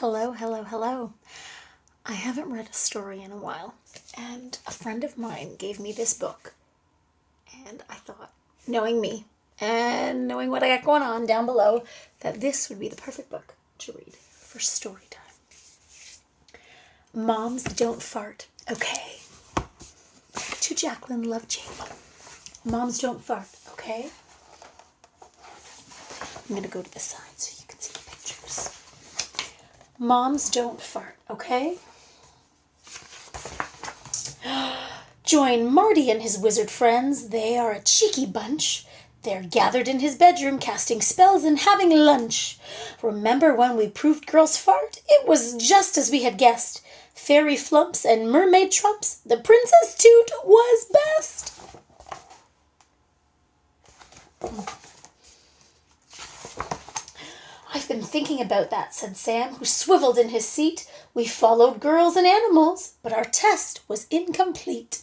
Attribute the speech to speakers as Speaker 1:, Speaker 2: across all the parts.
Speaker 1: Hello, hello, hello. I haven't read a story in a while, and a friend of mine gave me this book. And I thought, knowing me and knowing what I got going on down below, that this would be the perfect book to read for story time. Moms Don't Fart, okay? To Jacqueline Love Chamber. Moms don't fart, okay? I'm going to go to the side so you can see the pictures. Moms don't fart, okay? Join Marty and his wizard friends. They are a cheeky bunch. They're gathered in his bedroom, casting spells and having lunch. Remember when we proved girls fart? It was just as we had guessed. Fairy flumps and mermaid trumps. The princess toot was best. I've been thinking about that, said Sam, who swiveled in his seat. We followed girls and animals, but our test was incomplete.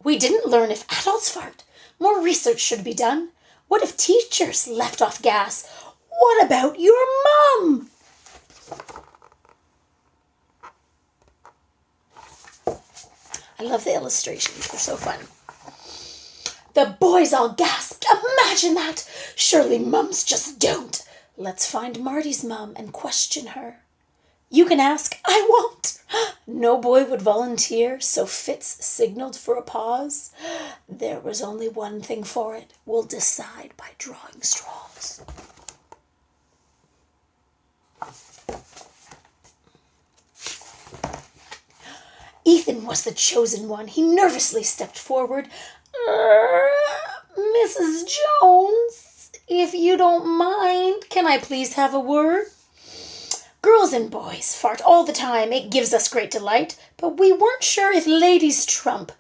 Speaker 1: We didn't learn if adults fart. More research should be done. What if teachers left off gas? What about your mum? I love the illustrations. They're so fun. The boys all gasped. Imagine that. Surely mums just don't. Let's find Marty's mum and question her. You can ask. I won't. No boy would volunteer, so Fitz signaled for a pause. There was only one thing for it. We'll decide by drawing straws. Ethan was the chosen one. He nervously stepped forward. Mrs. Jones, if you don't mind, can I please have a word? Girls and boys fart all the time. It gives us great delight, but we weren't sure if ladies trump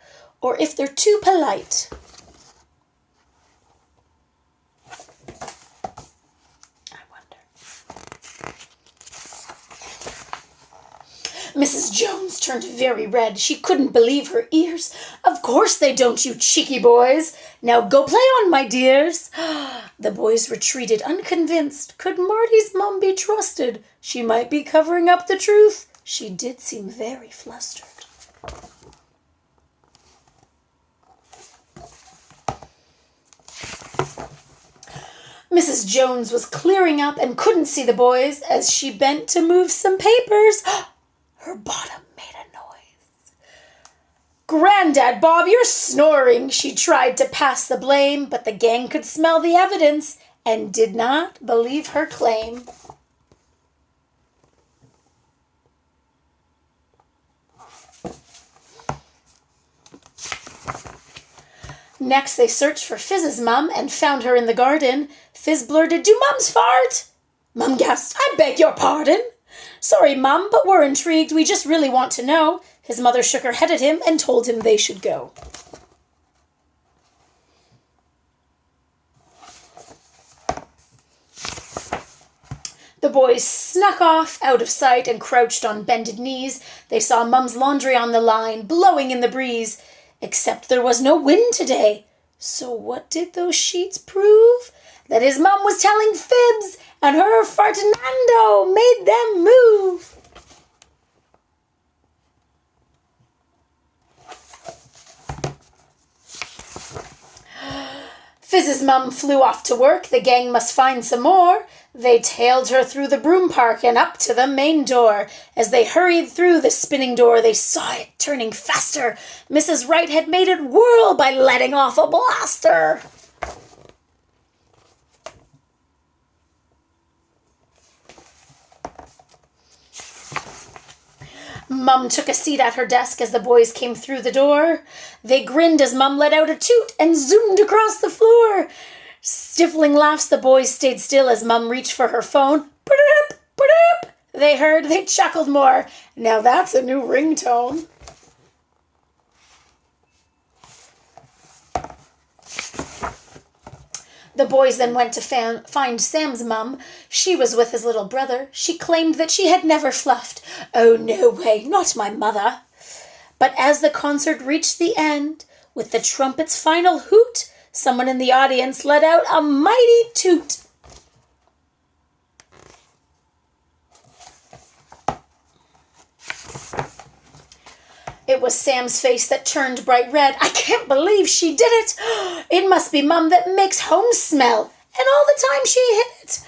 Speaker 1: or if they're too polite. I wonder. Mrs. Jones turned very red. She couldn't believe her ears. Of course they don't, you cheeky boys. Now go play on, my dears. The boys retreated, unconvinced. Could Marty's mum be trusted? She might be covering up the truth. She did seem very flustered. Mrs. Jones was clearing up and couldn't see the boys as she bent to move some papers. Her bottom made a noise. Grandad Bob, you're snoring. She tried to pass the blame, but the gang could smell the evidence and did not believe her claim. Next, they searched for Fizz's mum and found her in the garden. Fizz blurted, "Do mums fart?" Mum gasped, "I beg your pardon." "Sorry, Mum, but we're intrigued. We just really want to know." His mother shook her head at him and told him they should go. The boys snuck off out of sight and crouched on bended knees. They saw Mum's laundry on the line, blowing in the breeze. Except there was no wind today. So what did those sheets prove? That his mum was telling fibs, and her fartinando made them move. Fizz's mum flew off to work. The gang must find some more. They tailed her through the broom park and up to the main door. As they hurried through the spinning door, they saw it turning faster. Mrs. Wright had made it whirl by letting off a blaster. Mum took a seat at her desk as the boys came through the door. They grinned as Mum let out a toot and zoomed across the floor. Stifling laughs, the boys stayed still as Mum reached for her phone. Ba-doop, ba-doop. They heard, they chuckled more. Now that's a new ringtone. The boys then went to find Sam's mum. She was with his little brother. She claimed that she had never fluffed. Oh, no way, not my mother. But as the concert reached the end, with the trumpet's final hoot, someone in the audience let out a mighty toot. It was Sam's face that turned bright red. I can't believe she did it. It must be Mum that makes home smell. And all the time she hid it.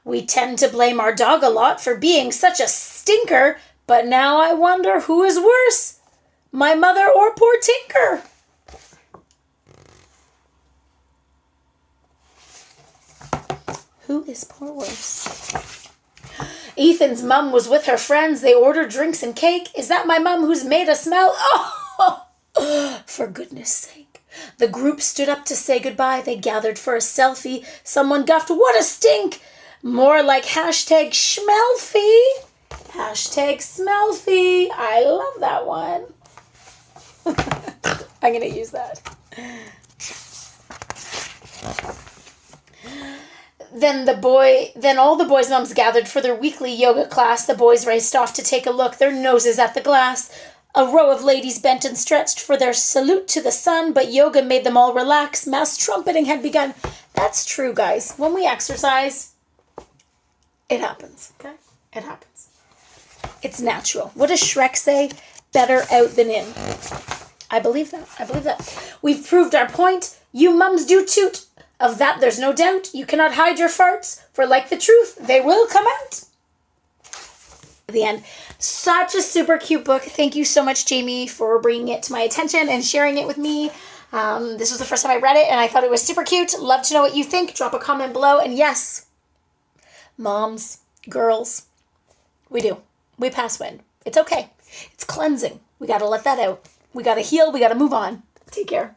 Speaker 1: We tend to blame our dog a lot for being such a stinker, but now I wonder who is worse, my mother or poor Tinker. Who is poor worse? Ethan's mum was with her friends. They ordered drinks and cake. Is that my mum who's made a smell? Oh, for goodness sake. The group stood up to say goodbye. They gathered for a selfie. Someone guffed, what a stink. More like hashtag schmelfy. Hashtag smelfy. I love that one. I'm going to use that. Then all the boys' mums gathered for their weekly yoga class. The boys raced off to take a look, their noses at the glass. A row of ladies bent and stretched for their salute to the sun, but yoga made them all relax. Mass trumpeting had begun. That's true, guys. When we exercise, it happens, okay? It happens. It's natural. What does Shrek say? Better out than in. I believe that. We've proved our point. You mums do toot. Of that there's no doubt. You cannot hide your farts, for like the truth, they will come out. The end. Such a super cute book. Thank you so much, Jamie, for bringing it to my attention and sharing it with me. This was the first time I read it, and I thought it was super cute. Love to know what you think. Drop a comment below. And yes, moms, girls, we do. We pass wind. It's okay. It's cleansing. We got to let that out. We got to heal. We got to move on. Take care.